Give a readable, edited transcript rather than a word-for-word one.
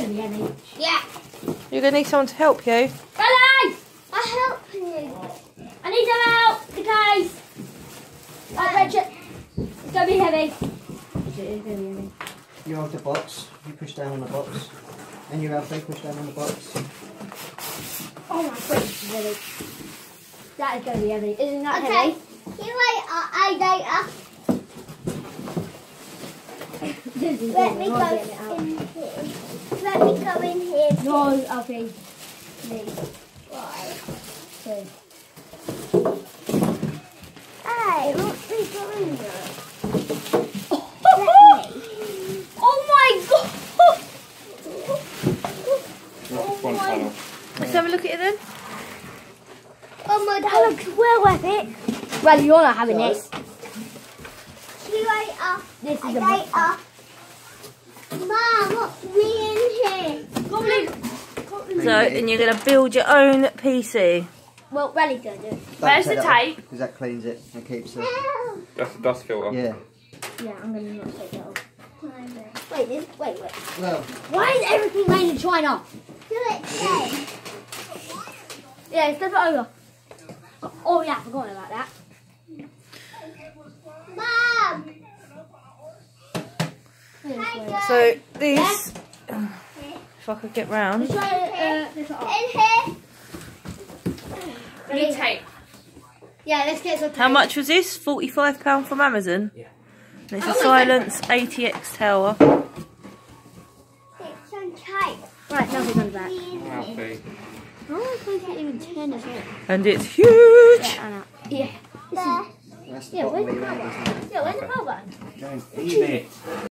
going to be heavy. Yeah. You're going to need someone to help you. Ellie! I'll help you. I need some help, guys. Richard. It's going to be heavy. It's going to be heavy. You hold the box, you push down on the box. And you Alfie, push down on the box. Oh my goodness, it's heavy. That is going to be heavy. Isn't that Okay. heavy? Here I Let me go in here. Let me go in here. No, Alfie. Me. Why? Two. Hey, what's he doing there? Oh my god! One panel. Let's have a look at it then. Oh my That god. looks well epic. Well, you're not having this. Here I are. This is a Mom, what's me in here? So, and you're going to build your own PC. Well, Rally's going to do it. Where's the tape? Because that cleans it and keeps it. That's the dust filter. Yeah. Yeah, I'm going to not take that off. Wait. Wait. Well, Why is everything made in China? Do it then. Yeah, step it over. Oh yeah, I forgot about that. Mom! So, these, if I could get round. Let's try this In off. here. We need tape. Yeah, let's get some tape. How much was this? £45 from Amazon? Yeah. And it's a Silence ATX tower. It's on tight. Right, now we're going back. Alfie. Oh, I can't even turn this on. And it's huge! Yeah, I know. Yeah. that's the Yeah, bottom where's of the your power hand, button? Yeah, where's the power button? Don't eat it.